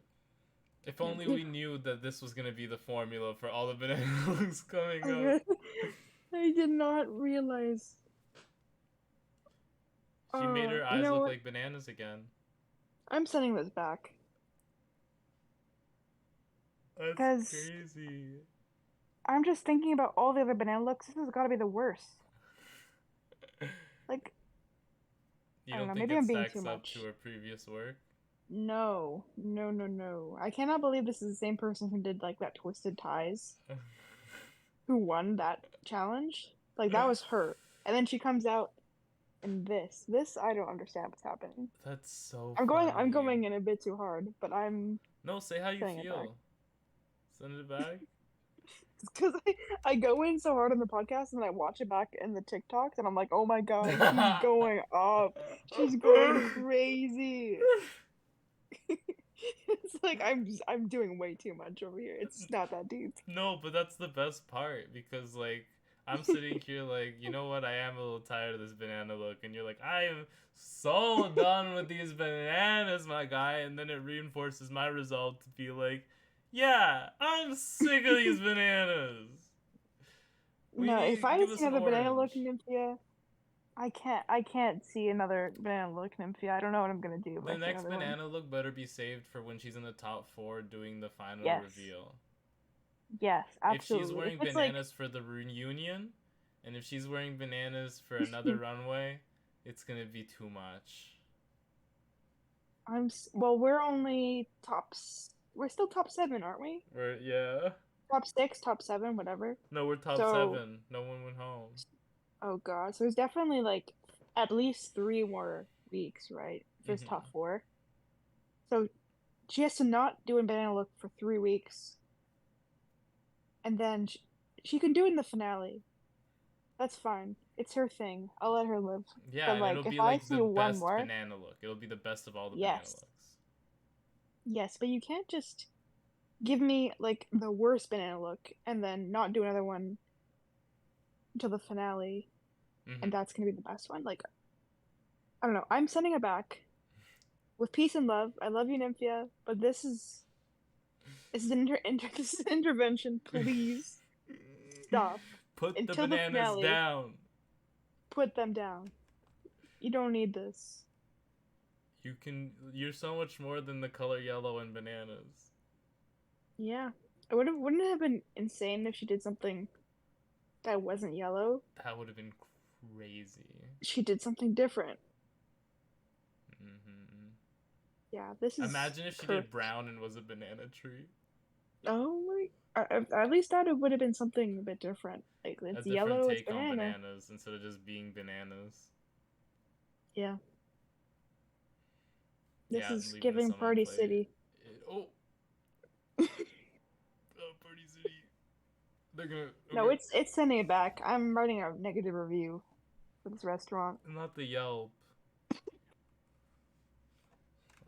If only we knew that this was going to be the formula for all the banana looks coming up. I did not realize. She made her eyes look like bananas again. I'm sending this back. That's crazy. I'm just thinking about all the other banana looks. This has got to be the worst. Like... You don't think maybe it I'm being stacks too up much. to her previous work? No. I cannot believe this is the same person who did like that Twisted Ties. Who won that challenge. Like that was her. And then she comes out in this. This, I don't understand what's happening. That's so I'm funny. going in a bit too hard, but I'm... No, say how you feel. Send it back. Because I go in so hard on the podcast and then I watch it back in the TikToks and I'm like, oh my god, she's going up. She's going crazy. It's like I'm doing way too much over here. It's not that deep. No, but that's the best part because like I'm sitting here like, you know what, I am a little tired of this banana look, and you're like, I am so done with these bananas, my guy, and then it reinforces my resolve to be like, yeah, I'm sick of these bananas. If I see another banana look Nymphia, I can't see another banana look Nymphia. I don't know what I'm gonna do. The next banana look better be saved for when she's in the top 4 doing the final reveal. Yes, absolutely. If she's wearing bananas for the reunion, and if she's wearing bananas for another runway, it's gonna be too much. We're only tops. We're still top 7, aren't we? Yeah. Top 6, top 7, whatever. No, we're top 7. No one went home. Oh god, so there's definitely like at least 3 more weeks, right? For top 4. So she has to not do a banana look for 3 weeks. And then she can do it in the finale. That's fine. It's her thing. I'll let her live. Yeah, but, it'll be like the best banana look. It'll be the best of all the banana looks. Yes, but you can't just give me like the worst banana look and then not do another one until the finale, and that's gonna be the best one. Like, I don't know. I'm sending it back with peace and love. I love you, Nymphia, but this is an intervention. Please stop. Put the bananas down. Put them down. You don't need this. You're so much more than the color yellow and bananas. Yeah, Wouldn't it have been insane if she did something that wasn't yellow? That would have been crazy. She did something different. Mm-hmm. Yeah, this is Imagine if she did perfect. brown and was a banana tree. Oh my. At least that it would have been something a bit different. Like, A it's different yellow, it's take on banana. bananas instead of just being bananas. Yeah, this Yeah, is leaving this giving on my Party plate. City. Oh, Party City. They're gonna. No, Okay. it's sending it back. I'm writing a negative review for this restaurant. Not the Yelp.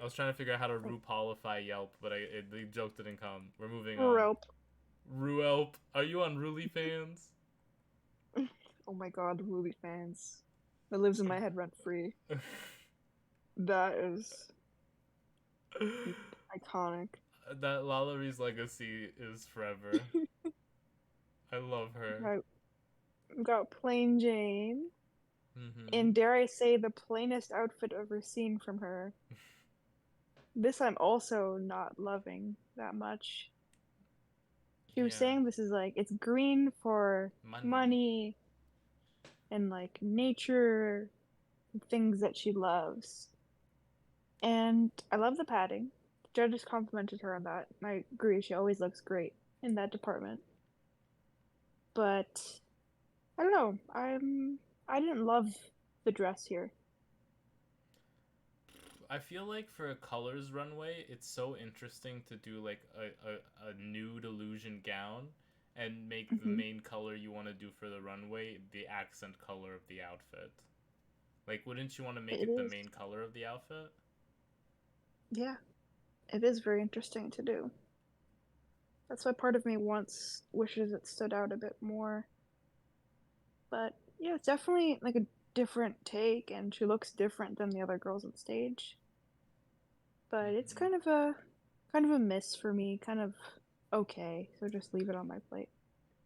I was trying to figure out how to RuPaulify Yelp, but the joke didn't come. We're moving on. Rope. Ruelp. Are you on Ruli fans? Oh my god, movie fans. That lives in my head rent free. That is iconic. That Lalaurie's legacy is forever. I love her. Right. We've got Plain Jane. Mm-hmm. And dare I say, the plainest outfit ever seen from her. This I'm also not loving that much. She was Yeah. saying this is like, it's green for Money. money and like nature, and things that she loves. And I love the padding. The judges complimented her on that. I agree, she always looks great in that department. But I don't know. I didn't love the dress here. I feel like for a colors runway, it's so interesting to do like a nude illusion gown and make the Mm-hmm. main color you want to do for the runway the accent color of the outfit. Like, wouldn't you want to make It it the is. main color of the outfit? Yeah, it is very interesting to do. That's why part of me wishes it stood out a bit more. But yeah, it's definitely like a different take, and she looks different than the other girls on stage. But it's Mm-hmm. kind of a miss for me, kind of okay. So just leave it on my plate.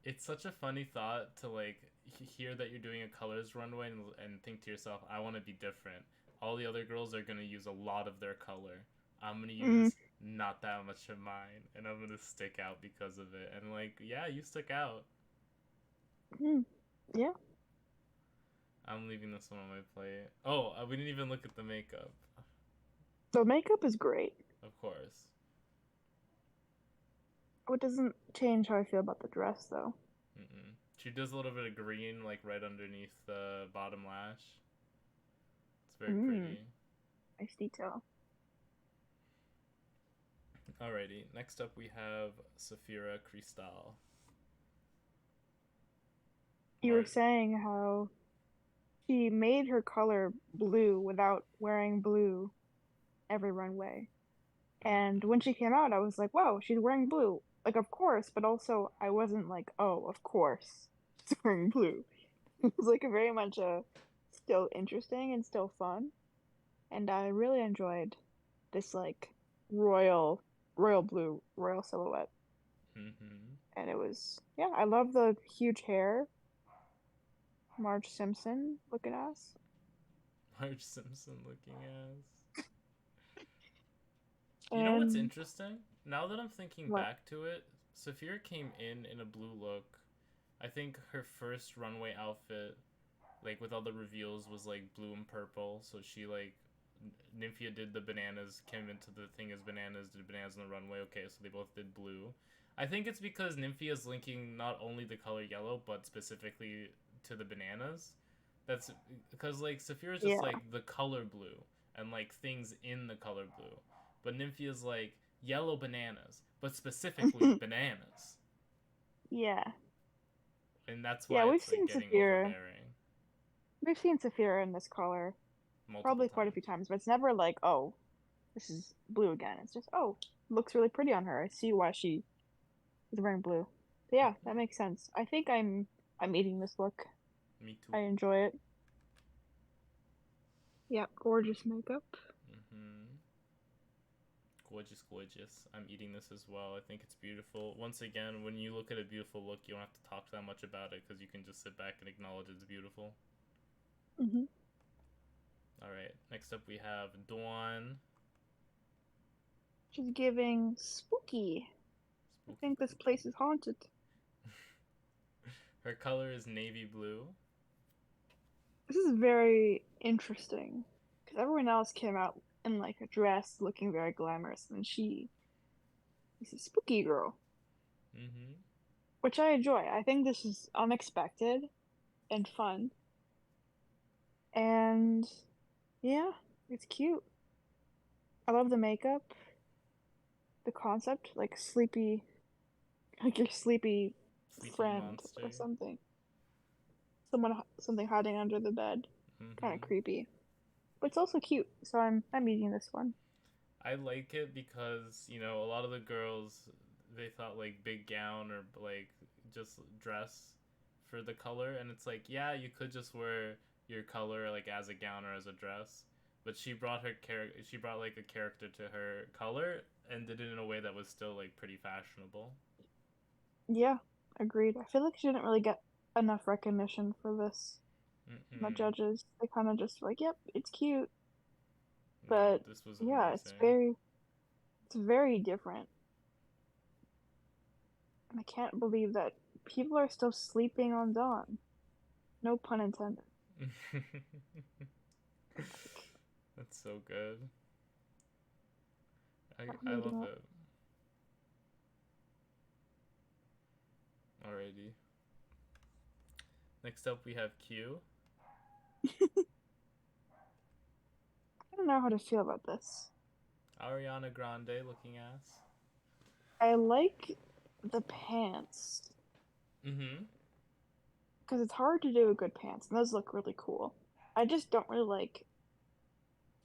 It's such a funny thought to like hear that you're doing a colors runway and think to yourself, I want to be different. All the other girls are gonna use a lot of their color. I'm gonna Mm, use not that much of mine, and I'm gonna stick out because of it. And like, yeah, you stick out. mm, yeah, I'm leaving this one on my plate. Oh, we didn't even look at the makeup. the makeup is great. Of course. It doesn't change how I feel about the dress, though. Mm-mm. She does a little bit of green, like right underneath the bottom lash. It's very Mm, pretty. nice detail. Alrighty, next up we have Saphira Cristal. You were Art. saying how she made her color blue without wearing blue every runway. And when she came out, I was like, wow, she's wearing blue. Like, of course, but also I wasn't like, oh, of course she's wearing blue. It was like a very much still interesting and still fun. And I really enjoyed this like royal blue, royal silhouette. Mm-hmm. And it was, yeah, I love the huge hair. Marge Simpson looking ass. Marge Simpson looking ass. You know what's And interesting? Now that I'm thinking what? back to it, Saphira came in a blue look. I think her first runway outfit, like with all the reveals, was like blue and purple. So she like Nymphia did the bananas, came into the thing as bananas, did bananas on the runway. Okay, so they both did blue. I think it's because Nymphia is linking not only the color yellow, but specifically to the bananas. That's because like Saphira is just Yeah. like the color blue and like things in the color blue, but Nymphia is like yellow bananas, but specifically bananas, Yeah. and that's Yeah, why it's like getting overbearing We've seen Saphira in this color multiple probably quite a few times. times, but it's never like, oh, this is blue again. It's just, oh, looks really pretty on her. I see why she is wearing blue. But yeah, that makes sense. I think I'm eating this look. Me too. I enjoy it. Yeah, gorgeous makeup. Mm-hmm. Gorgeous, gorgeous. I'm eating this as well. I think it's beautiful. Once again, when you look at a beautiful look, you don't have to talk that much about it because you can just sit back and acknowledge it's beautiful. Hmm. All right. Next up, we have Dawn. She's giving spooky. I Spooky, think this spooky. place is haunted. Her color is navy blue. This is very interesting because everyone else came out in like a dress, looking very glamorous, and she is a spooky girl, Mm-hmm. which I enjoy. I think this is unexpected and fun, and yeah, it's cute. I love the makeup, the concept, like sleepy, like your sleepy Sleeping friend or monster. something. Something hiding under the bed, kind of Mm-hmm. creepy, but it's also cute. So I'm eating this one. I like it because, a lot of the girls, they thought like big gown or like just dress for the color. And it's like, yeah, you could just wear your color like as a gown or as a dress. But she brought like a character to her color and did it in a way that was still like pretty fashionable. Yeah, agreed. I feel like she didn't really get enough recognition for this. The Mm-mm. judges, they kind of just like, yep, it's cute, No, but this was yeah, amazing. it's very different. And I can't believe that people are still sleeping on Dawn. No pun intended. Like, That's so good. I'm I eating love it. Alrighty. Next up we have Q. it. I don't know how to feel about this. Ariana Grande looking ass. I like the pants Mm-hmm. because it's hard to do a good pants, and those look really cool. I just don't really like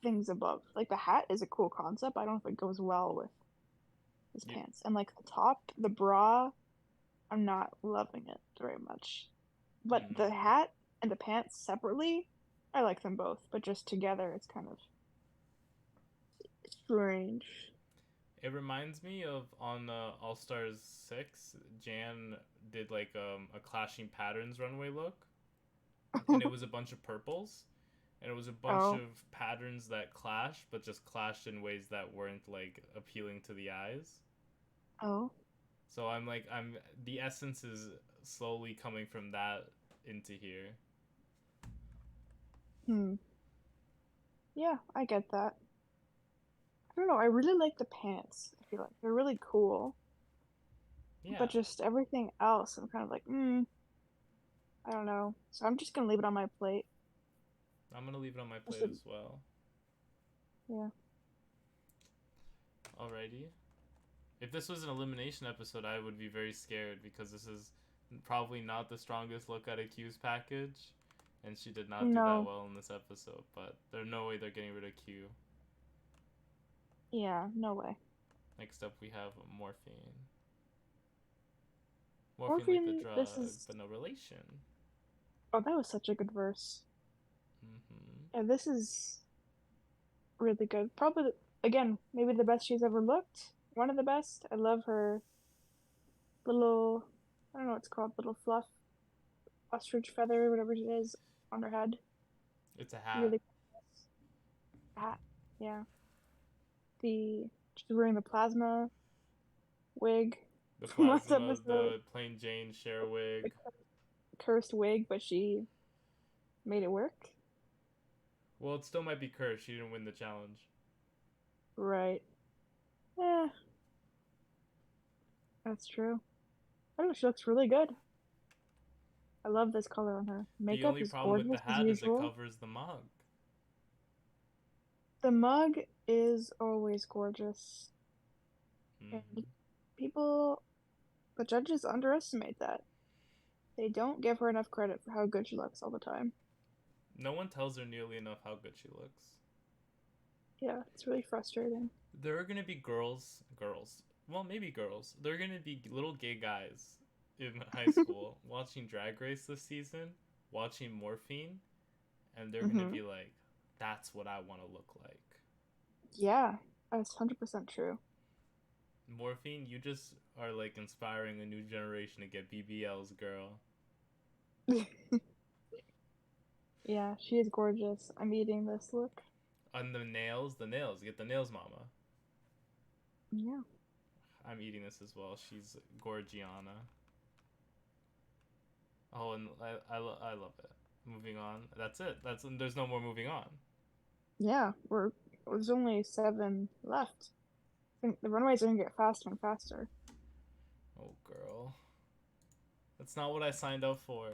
things above. Like the hat is a cool concept. I don't know if it goes well with his You, pants. And like the top, the bra, I'm not loving it very much. But the mm, hat and the pants separately, I like them both. But just together, it's kind of strange. it reminds me of on All Stars 6, Jan did like a clashing patterns runway look, and it was a bunch of purples, and it was a bunch Oh, of patterns that clashed, but just clashed in ways that weren't like appealing to the eyes. oh, So I'm the essence is slowly coming from that into here. hmm. Yeah, I get that. I don't know. I really like the pants. I feel like they're really cool. Yeah, But just everything else, I'm kind of like, I don't know. So I'm just gonna leave it on my plate. I'm gonna leave it on my Just plate a, as well. yeah. Alrighty. If this was an elimination episode, I would be very scared because this is probably not the strongest look at a Q's package, and she did not do that No. well in this episode. But there's no way they're getting rid of Q. Yeah, no way. Next up, we have Morphine. Morphine like the Morphine, this drug, is. but no relation. Oh, that was such a good verse. Mm-hmm. Yeah, this is really good. Probably, again, maybe the best she's ever looked. One of the best. I love her little, I don't know what it's called, little fluff, ostrich feather, whatever it is, on her head. It's a hat. Really hat. Yeah. She's wearing the plasma wig The from last plasma, episode, the plain Jane share wig. the cursed wig, but she made it work. Well, it still might be cursed. She didn't win the challenge. Right. Yeah, that's true. I don't know, she looks really good. I love this color on her. The Makeup only is problem with the gorgeous as hat is it usual. covers the mug. The mug is always gorgeous, and Mm-hmm. people, the judges underestimate that. They don't give her enough credit for how good she looks all the time. No one tells her nearly enough how good she looks. Yeah, it's really frustrating. There are gonna be girls. Well, maybe girls. There are gonna be little gay guys in high school watching Drag Race this season, watching Morphine, and they're gonna hmm be like, "That's what I want to look like." Yeah, that's 100% true. Morphine, you just are like inspiring a new generation to get BBLs, girl. Yeah, she is gorgeous. I'm eating this look. On the nails, get the nails, mama. Yeah. I'm eating this as well. She's Gorgiana. Oh, and I love it. Moving on. That's it. There's no more moving on. Yeah, there's only 7 left. I think the runways are gonna get faster and faster. Oh, girl. That's not what I signed up for.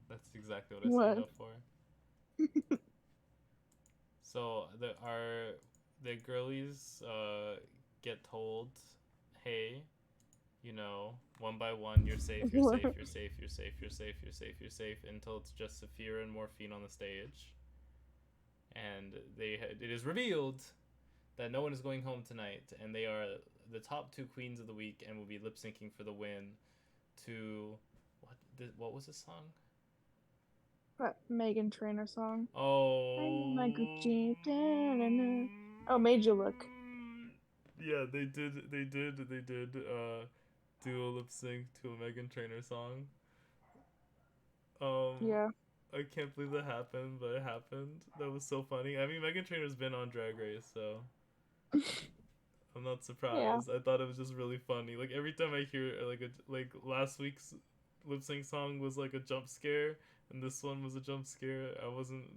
That's exactly what I What? signed up for. So the girlies get told, hey, one by one, you're safe, you're safe, you're safe, you're safe, you're safe, you're safe, you're safe, until it's just Saphira and Morphine on the stage. And it is revealed that no one is going home tonight, and they are the top 2 queens of the week, and will be lip syncing for the win to what was this song? That Megan Trainor song. Oh. My Gucci. Oh, Made You Look. Yeah, they did. Do a lip sync to a Megan Trainor song. Yeah. I can't believe that happened, but it happened. That was so funny. I mean, Megan Trainor's been on Drag Race, so I'm not surprised. Yeah. I thought it was just really funny. Like every time I hear like last week's lip sync song was like a jump scare, and this one was a jump scare.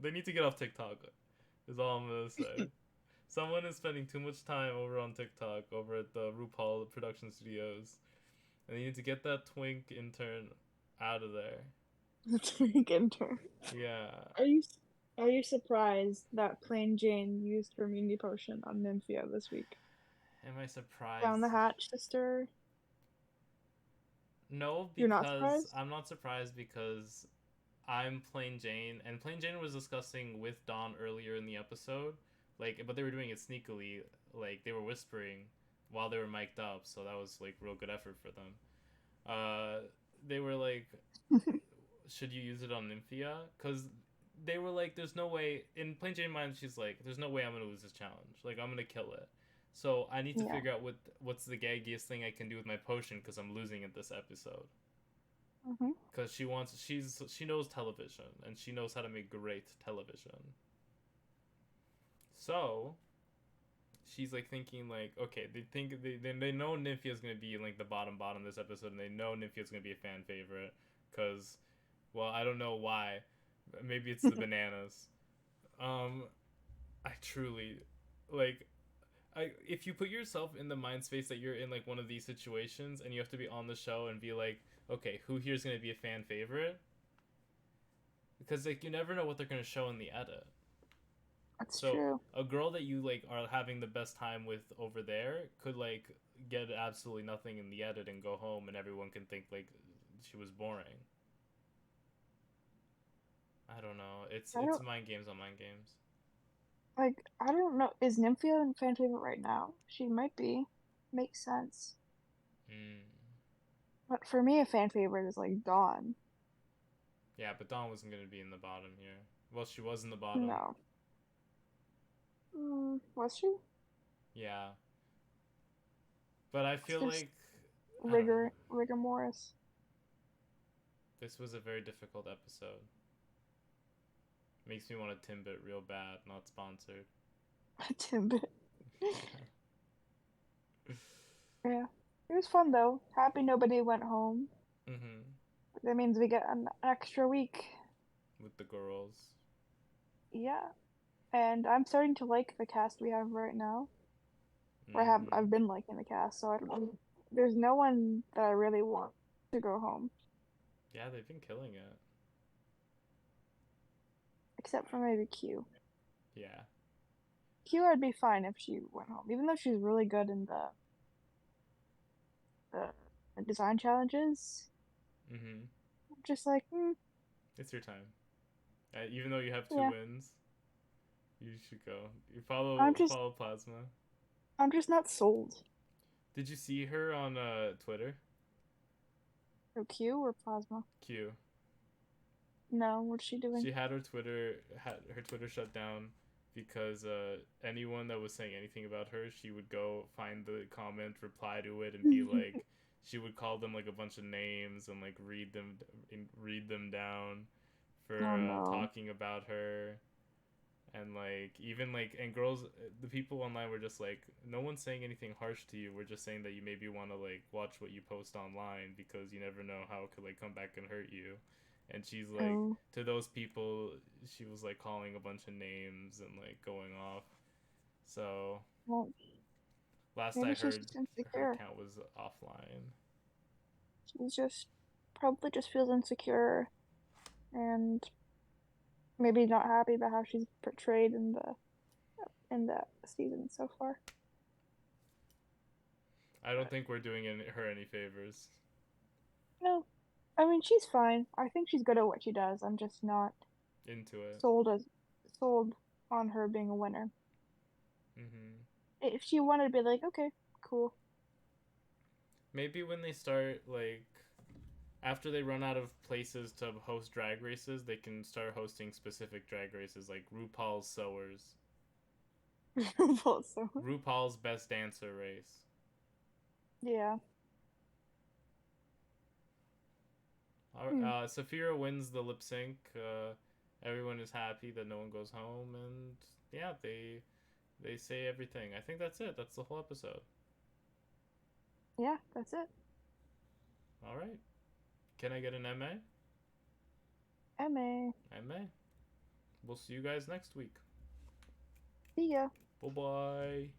They need to get off TikTok, is all I'm gonna say. Someone is spending too much time over on TikTok, over at the RuPaul production studios, and they need to get that twink intern out of there. The twink intern. Yeah. Are you surprised that Plain Jane used her Mini Potion on Nymphia this week? Am I surprised? Down the hatch, sister? No, because I'm not surprised because I'm Plain Jane, and Plain Jane was discussing with Dawn earlier in the episode, but they were doing it sneakily, like they were whispering while they were mic'd up, so that was like real good effort for them. They were like, should you use it on Nymphia? Because they were like, there's no way, in Plain Jane mind, she's like, there's no way I'm gonna lose this challenge, like I'm gonna kill it. So I need to figure out what's the gaggiest thing I can do with my potion, because I'm losing it this episode. Because she knows television, and she knows how to make great television. So she's like thinking like, okay, they know Nymphia's gonna be in like the bottom this episode, and they know Nymphia's gonna be a fan favorite, because, well, I don't know why, maybe it's the bananas. I truly, like, if you put yourself in the mind space that you're in like one of these situations, and you have to be on the show and be like, okay, who here's gonna be a fan favorite? Because like you never know what they're gonna show in the edit. That's true. A girl that you like are having the best time with over there could like get absolutely nothing in the edit and go home, and everyone can think like she was boring. I don't know. It's mind games on mind games. Like, I don't know. Is Nymphia a fan favorite right now? She might be. Makes sense. But for me, a fan favorite is like Dawn. Yeah, but Dawn wasn't going to be in the bottom here. Well, she was in the bottom. No. Was she? Yeah. But I feel like... Rigor Morris. This was a very difficult episode. Makes me want a Timbit real bad, not sponsored. A Timbit. Yeah. It was fun though. Happy nobody went home. That means we get an extra week. With the girls. Yeah. And I'm starting to like the cast we have right now. I've been liking the cast, so I don't know. There's no one that I really want to go home. Yeah, they've been killing it. Except for maybe Q. Yeah. Q, I'd be fine if she went home, even though she's really good in the design challenges. Just like, It's your time. Even though you have 2 wins, you should go. You follow Plasma. I'm just not sold. Did you see her on Twitter? Oh, Q or Plasma? Q. No, what's she doing? She had her Twitter shut down because anyone that was saying anything about her, she would go find the comment, reply to it, and be like, she would call them like a bunch of names and like read them down for talking about her, And like even like and girls, the people online were just like, no one's saying anything harsh to you. We're just saying that you maybe want to like watch what you post online because you never know how it could like come back and hurt you. And she's like, Oh, to those people, she was like calling a bunch of names and like going off. So well, last I maybe she's heard, just her insecure. account was offline. She's just probably just feels insecure and maybe not happy about how she's portrayed in the season so far. I don't But think we're doing her any favors. no, I mean she's fine. I think she's good at what she does. I'm just not Into it. sold as sold on her being a winner. Mm-hmm. If she wanted to be like, okay, cool. Maybe when they start like after they run out of places to host drag races, they can start hosting specific drag races like RuPaul's Sewers, So RuPaul's Best Dancer race. yeah. Hmm. Saphira wins the lip sync. Everyone is happy that no one goes home, and yeah, they say everything. I think that's it. That's the whole episode. Yeah, that's it. All right. Can I get an MA? MA. MA. We'll see you guys next week. See ya. Bye bye.